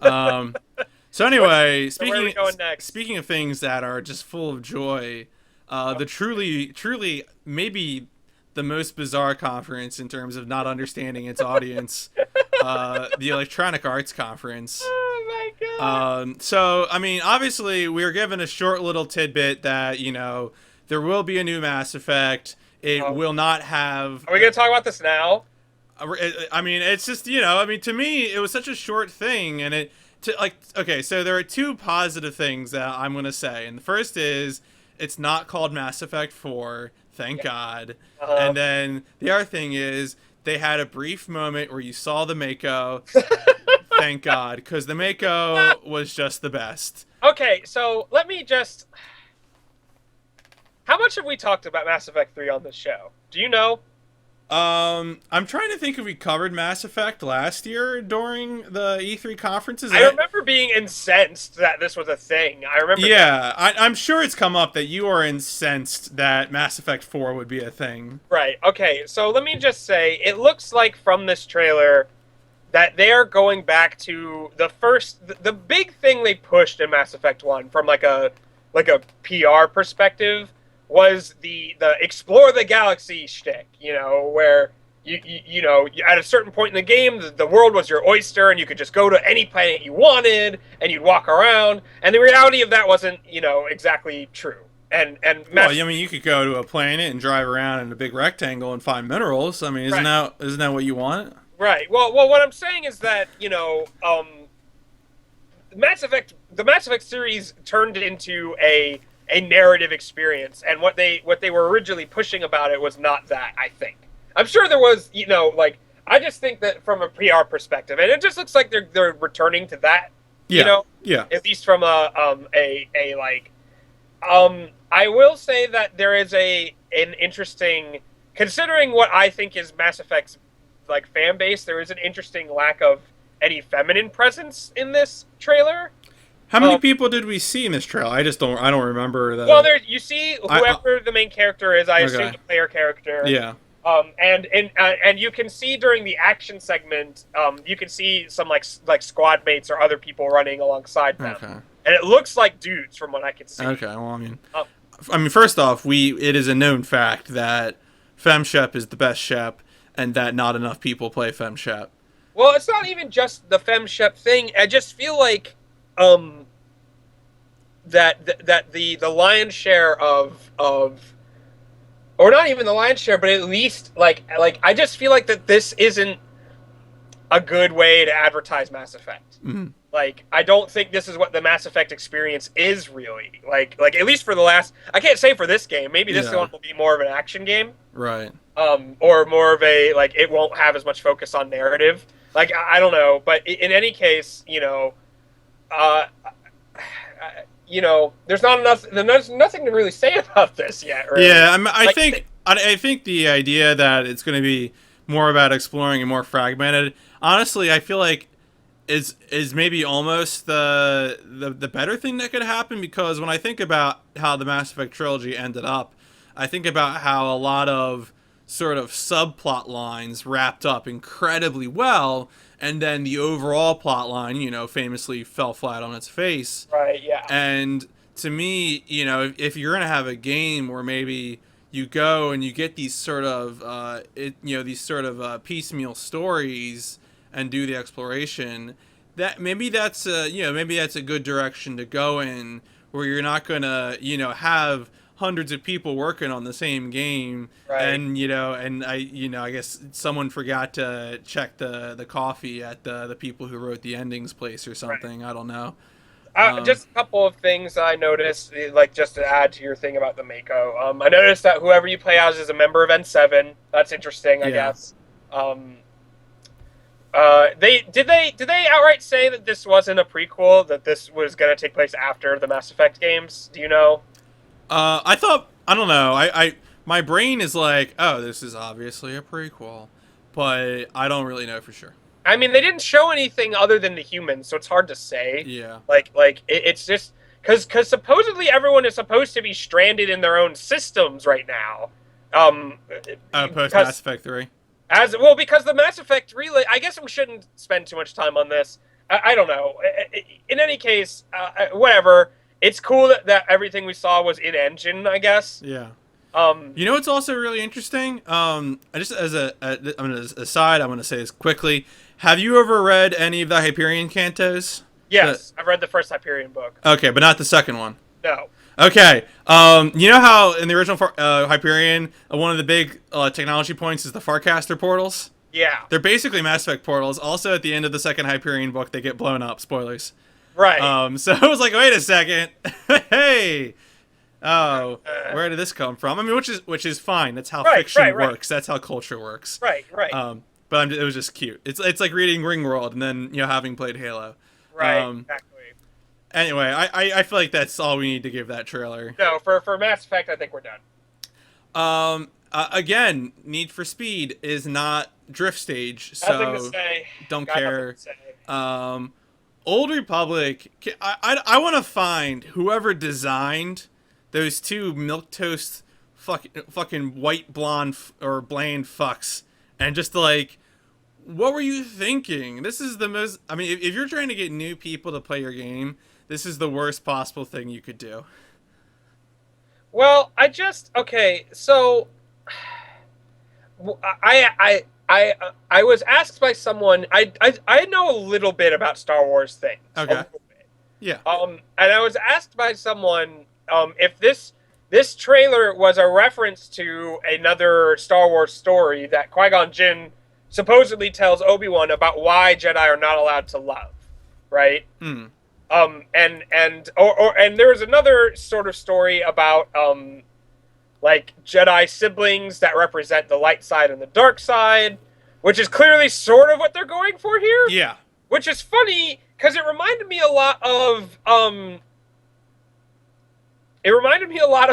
Um, so anyway, So where are we going next? speaking of things that are just full of joy, Oh, the truly maybe the most bizarre conference in terms of not understanding its audience, the Electronic Arts Conference. oh my god. So I mean, obviously, we were given a short little tidbit that there will be a new Mass Effect. It Oh, will not have. are we gonna talk about this now? I mean, it's just I mean, to me, it was such a short thing, and okay. So there are two positive things that I'm gonna say, and the first is it's not called Mass Effect 4, thank Yeah. God, Uh-huh. and then the other thing is they had a brief moment where you saw the Mako, thank God, because the Mako was just the best. Okay, so let me just. How much have we talked about Mass Effect 3 on this show? Do you know? I'm trying to think if we covered Mass Effect last year during the E3 conferences. I remember being incensed that this was a thing. I remember that. Yeah, I'm sure it's come up that you are incensed that Mass Effect 4 would be a thing. Right. Okay, so let me just say it looks like from this trailer that they're going back to the big thing they pushed in Mass Effect 1 from like a PR perspective was the explore the galaxy shtick, where at a certain point in the game, the world was your oyster and you could just go to any planet you wanted and you'd walk around. And the reality of that wasn't, exactly true. And Well, Mass I mean, you could go to a planet and drive around in a big rectangle and find minerals. I mean, Right. isn't that what you want? Right. Well, what I'm saying is that the Mass Effect series turned into a narrative experience, and what they were originally pushing about it was not that. I think I'm sure there was, I just think that from a PR perspective, and it just looks like they're returning to that, Yeah, yeah. at least from a like I will say that there is an interesting, considering what I think is Mass Effect's like fan base, there is an interesting lack of any feminine presence in this trailer. How many Um, people did we see in this trailer? I don't remember well, the. there you see I whoever the main character is. I assume okay. the player character. Yeah. And you can see during the action segment, you can see some like squad mates or other people running alongside them, Okay. and it looks like dudes from what I can see. Okay. Well, Um, I mean, first off, it is a known fact that FemShep is the best Shep, and that not enough people play FemShep. well, it's not even just the FemShep thing. I just feel like um, that the lion's share of or not even the lion's share, but at least like I just feel like that this isn't a good way to advertise Mass Effect. Mm-hmm. Like I don't think this is what the Mass Effect experience is really. Like at least for the last, I can't say for this game. Maybe this Yeah. one will be more of an action game, Right. or more of a like it won't have as much focus on narrative. Like I don't know, but in any case, uh, there's not enough. There's nothing to really say about this yet. Really. Yeah, Like, I think the idea that it's going to be more about exploring and more fragmented. Honestly, I feel like is maybe almost the better thing that could happen, because when I think about how the Mass Effect trilogy ended up, I think about how a lot of sort of subplot lines wrapped up incredibly well, and then the overall plot line, famously fell flat on its face. right? Yeah. And to me, if you're gonna have a game where maybe you go and you get these sort of piecemeal stories and do the exploration, that maybe that's a good direction to go in, where you're not gonna have hundreds of people working on the same game, Right. and I guess someone forgot to check the coffee at the people who wrote the endings place or Right. something. I don't know. Um, Just a couple of things I noticed, like just to add to your thing about the Mako. I noticed that whoever you play as is a member of N7. That's interesting, I yeah. guess. Um, they outright say that this wasn't a prequel, that this was going to take place after the Mass Effect games? Do you know? I don't know. My brain is like, oh, this is obviously a prequel, but I don't really know for sure. I mean, they didn't show anything other than the humans, so it's hard to say. Yeah. It's just because supposedly everyone is supposed to be stranded in their own systems right now. Um, Post because Mass Effect 3. As well, because the Mass Effect relay, I guess we shouldn't spend too much time on this, I don't know. In any case, whatever. It's cool that everything we saw was in engine, I guess. Yeah. Um, You know what's also really interesting? I just as I'm gonna aside, I'm gonna say this quickly. Have you ever read any of the Hyperion Cantos? yes, I've read the first Hyperion book. Okay, but not the second one. No. Okay. You know how in the original Hyperion, one of the big technology points is the Farcaster portals? Yeah. They're basically Mass Effect portals. Also, at the end of the second Hyperion book, they get blown up. Spoilers. Right. So I was like, wait a second. Hey. Oh, where did this come from? I mean, which is fine. That's how fiction works. That's how culture works. Right. Right. But it was just cute. It's like reading Ringworld and then having played Halo. Right. Exactly. Anyway, I feel like that's all we need to give that trailer. No, for Mass Effect, I think we're done. Again, Need for Speed is not Drift Stage, so Nothing to say. don't care. Old Republic, I want to find whoever designed those two milquetoast fucking white blonde or bland fucks, and just like, what were you thinking? This is the most. I mean, if you're trying to get new people to play your game, this is the worst possible thing you could do. Well, okay. So, I was asked by someone. I know a little bit about Star Wars things. Okay. Yeah. And I was asked by someone if this trailer was a reference to another Star Wars story that Qui-Gon Jinn supposedly tells Obi-Wan about why Jedi are not allowed to love, right? Hmm. And there was another sort of story about like Jedi siblings that represent the light side and the dark side, which is clearly sort of what they're going for here. Yeah. Which is funny because it reminded me a lot of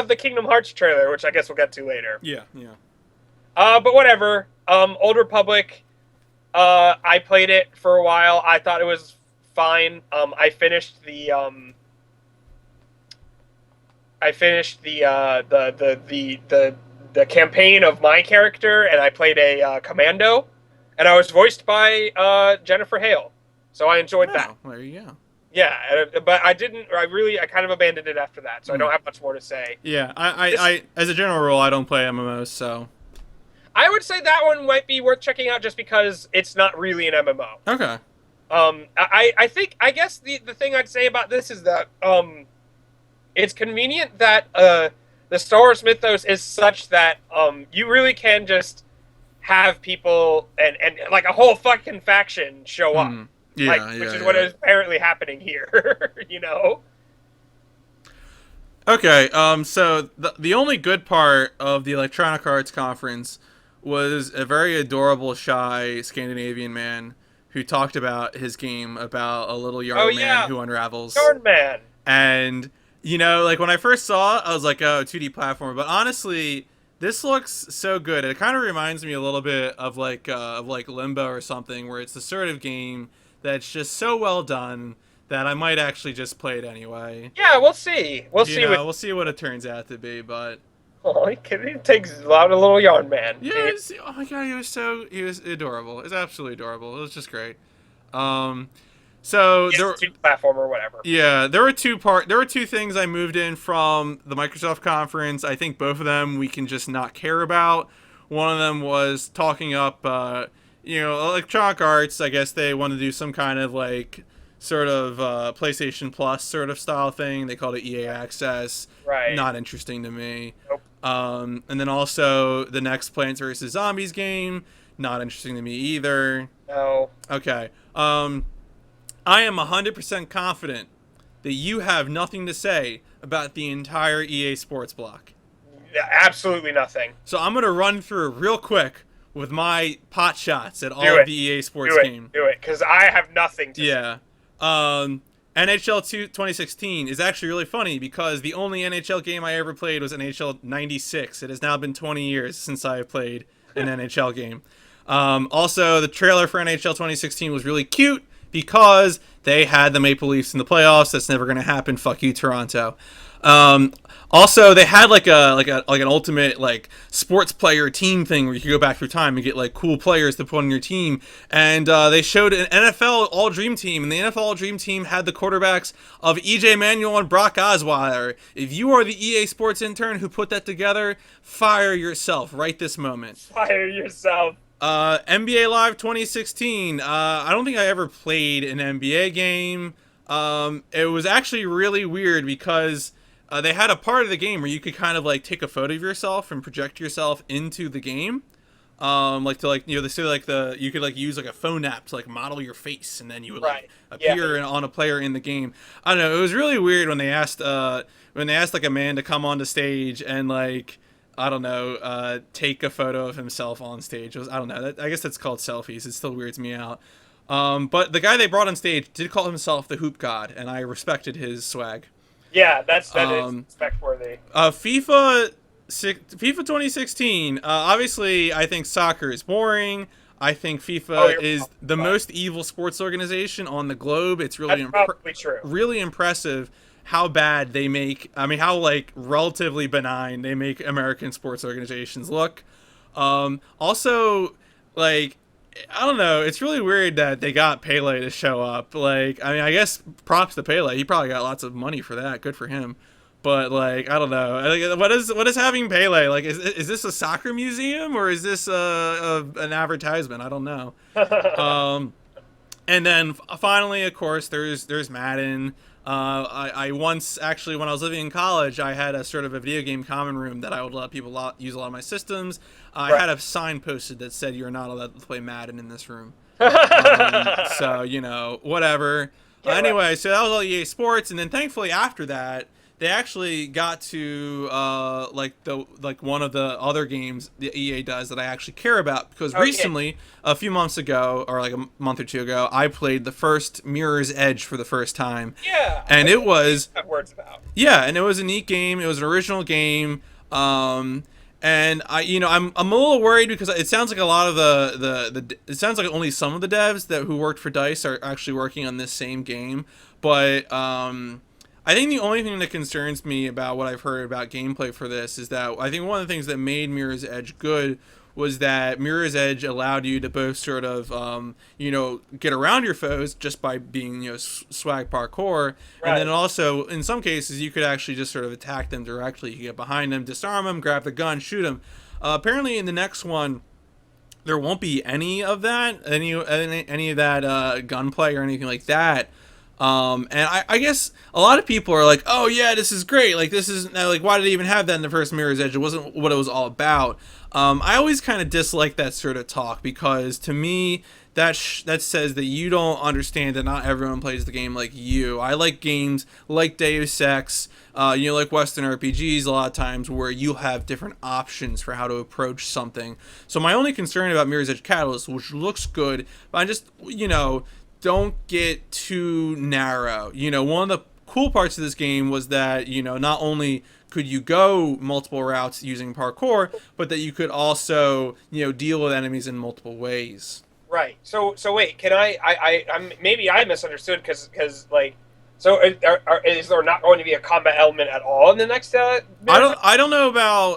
the Kingdom Hearts trailer, which I guess we'll get to later. Yeah. Yeah. But whatever. Old Republic. I played it for a while. I thought it was fine. I finished the campaign of my character, and I played a commando, and I was voiced by Jennifer Hale, so I enjoyed that. There you go. Yeah, but I didn't. I kind of abandoned it after that, so I don't have much more to say. Yeah, I as a general rule, I don't play MMOs, so I would say that one might be worth checking out just because it's not really an MMO. okay. I guess the thing I'd say about this is that it's convenient that the Star Wars mythos is such that you really can just have people and like a whole fucking faction show up. Yeah, which is what is apparently happening here, you know? Okay, so the only good part of the Electronic Arts conference was a very adorable, shy Scandinavian man who talked about his game about a little yarn man who unravels. Yarn man. And, like when I first saw it, I was like, oh, 2D platformer. But honestly, this looks so good. It kind of reminds me a little bit of like Limbo or something, where it's the sort of game that's just so well done that I might actually just play it anyway. Yeah, we'll see. We'll see what it turns out to be, but he takes a lot of little yarn man. Yeah, oh my god, he was adorable. It's absolutely adorable. It was just great. So there, platform or whatever. Yeah, there were two things I moved in from the Microsoft conference. I think both of them we can just not care about. One of them was talking up, Electronic Arts. I guess they want to do some kind of like sort of PlayStation Plus sort of style thing. They called it EA Access. Right. Not interesting to me. Nope. And then also the next Plants vs. Zombies game. Not interesting to me either. No. Okay. I am 100% confident that you have nothing to say about the entire EA Sports block. Yeah, absolutely nothing. So I'm going to run through real quick with my pot shots at all of the EA Sports games. Do it, because I have nothing to say. Yeah. NHL 2016 is actually really funny because the only NHL game I ever played was NHL 96. It has now been 20 years since I have played an NHL game. Also, the trailer for NHL 2016 was really cute because they had the Maple Leafs in the playoffs. That's never going to happen. Fuck you, Toronto. Um, Also, they had like an ultimate like sports player team thing where you could go back through time and get like cool players to put on your team. And they showed an NFL All Dream Team, and the NFL All Dream Team had the quarterbacks of EJ Manuel and Brock Osweiler. If you are the EA Sports intern who put that together, fire yourself right this moment. Fire yourself. NBA Live 2016. I don't think I ever played an NBA game. It was actually really weird because they had a part of the game where you could kind of like take a photo of yourself and project yourself into the game. Like to like they say like you could like use like a phone app to like model your face and then you would like appear on a player in the game. I don't know. It was really weird when they asked like a man to come onto stage and like I don't know take a photo of himself on stage. It was I don't know. I guess that's called selfies. It still weirds me out. But the guy they brought on stage did call himself the Hoop God, and I respected his swag. Yeah, that is respect worthy. FIFA 2016. Obviously, I think soccer is boring. I think FIFA is the most evil sports organization on the globe. It's really probably true. Really impressive how bad they make. I mean, how like relatively benign they make American sports organizations look. Also, like I don't know. It's really weird that they got Pele to show up. Like, I mean, I guess props to Pele. He probably got lots of money for that. Good for him. But like, I don't know. What is having Pele? Like, is this a soccer museum or is this an advertisement? I don't know. And then finally, of course, there's Madden. I once actually, when I was living in college, I had a sort of a video game common room that I would let people use a lot of my systems. I had a sign posted that said you're not allowed to play Madden in this room. So whatever. Anyway, so that was all EA Sports, and then thankfully after that, they actually got to like one of the other games the EA does that I actually care about because recently, a few months ago or like a month or two ago, I played the first Mirror's Edge for the first time. Yeah, and it was words about. Yeah, and it was a neat game. It was an original game. And I'm a little worried because it sounds like a lot of it sounds like only some of the devs who worked for DICE are actually working on this same game, but I think the only thing that concerns me about what I've heard about gameplay for this is that I think one of the things that made Mirror's Edge good was that Mirror's Edge allowed you to both sort of, get around your foes just by being, swag parkour. Right. And then also, in some cases, you could actually just sort of attack them directly. You could get behind them, disarm them, grab the gun, shoot them. Apparently, in the next one, there won't be any of that, any of that gunplay or anything like that. And I guess a lot of people are like, oh yeah, this is great. Like this is like, why did they even have that in the first Mirror's Edge? It wasn't what it was all about. I always kind of dislike that sort of talk because to me that says that you don't understand that not everyone plays the game like you. I like games like Deus Ex, like Western RPGs a lot of times where you have different options for how to approach something. So my only concern about Mirror's Edge Catalyst, which looks good, but I just, don't get too narrow. One of the cool parts of this game was that, not only could you go multiple routes using parkour, but that you could also, deal with enemies in multiple ways. Right. So wait, can I'm maybe I misunderstood because so is there not going to be a combat element at all in the next? I don't know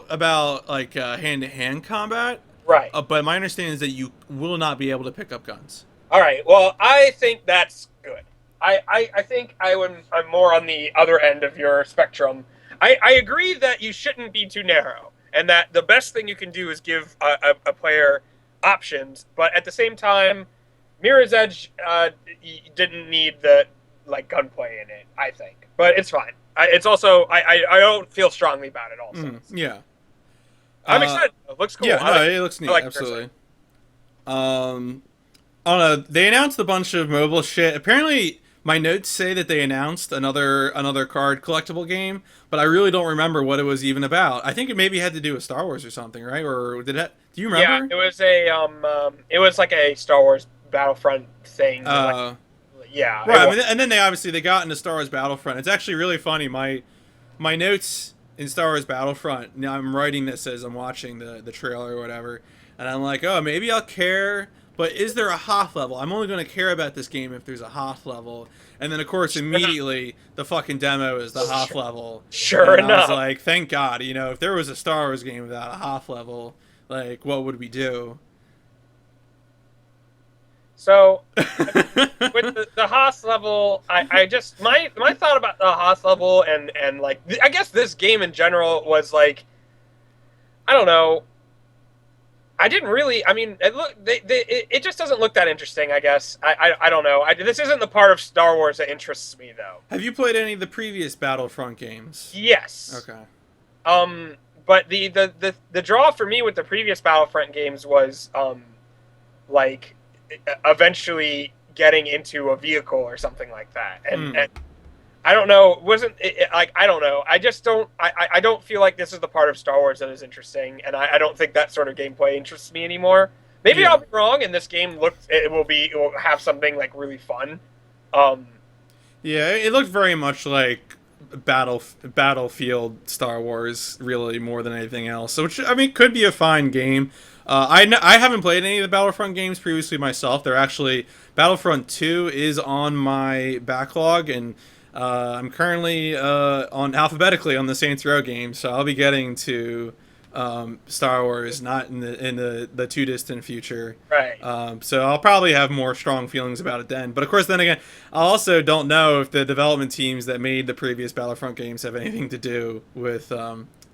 about like hand-to-hand combat. Right. But my understanding is that you will not be able to pick up guns. All right. Well, I think that's good. I think I'm more on the other end of your spectrum. I agree that you shouldn't be too narrow, and that the best thing you can do is give a player options. But at the same time, Mirror's Edge didn't need the gunplay in it. I think, but it's fine. It's also I don't feel strongly about it. Also, yeah. I'm excited. It looks cool. Yeah, it looks neat. Absolutely. I don't know. They announced a bunch of mobile shit. Apparently, my notes say that they announced another card collectible game, but I really don't remember what it was even about. I think it maybe had to do with Star Wars or something, right? Or did it? Do you remember? Yeah, it was like a Star Wars Battlefront thing. Yeah. Right. And then they got into Star Wars Battlefront. It's actually really funny. My notes in Star Wars Battlefront. Now I'm writing this as I'm watching the trailer or whatever, and I'm like, oh, maybe I'll care. but is there a Hoth level? I'm only going to care about this game if there's a Hoth level. And then, of course, immediately the fucking demo is the Hoth level. Sure And I was enough. like, thank God, you know, if there was a Star Wars game without a Hoth level, like, what would we do? So with the Haas level, I just my thought about the Haas level and like I guess this game in general was like I don't know. I didn't really. I mean, it just doesn't look that interesting. I guess I don't know. This isn't the part of Star Wars that interests me though. Have you played any of the previous Battlefront games? Yes. Okay. But the draw for me with the previous Battlefront games was like eventually getting into a vehicle or something like that, and I don't know. Wasn't it, like I don't know. I just don't. I don't feel like this is the part of Star Wars that is interesting, and I don't think that sort of gameplay interests me anymore. Maybe Yeah. I'll be wrong, and this game looks. It will have something like really fun. Yeah, it looked very much like Battlefield Star Wars, really, more than anything else. So, which I mean, could be a fine game. I haven't played any of the Battlefront games previously myself. They're actually Battlefront 2 is on my backlog, and I'm currently on alphabetically on the Saints Row game, so I'll be getting to Star Wars not in the too distant future. Right. So I'll probably have more strong feelings about it then. But of course, then again, I also don't know if the development teams that made the previous Battlefront games have anything to do with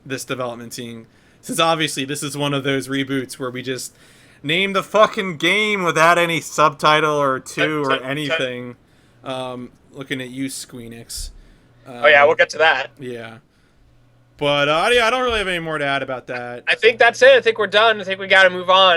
this development team. Since obviously this is one of those reboots where we just name the fucking game without any subtitle or or anything. Looking at you, Squeenix. Oh yeah, we'll get to that. Yeah. But yeah, I don't really have any more to add about that. I think that's it. I think we're done. I think we got to move on.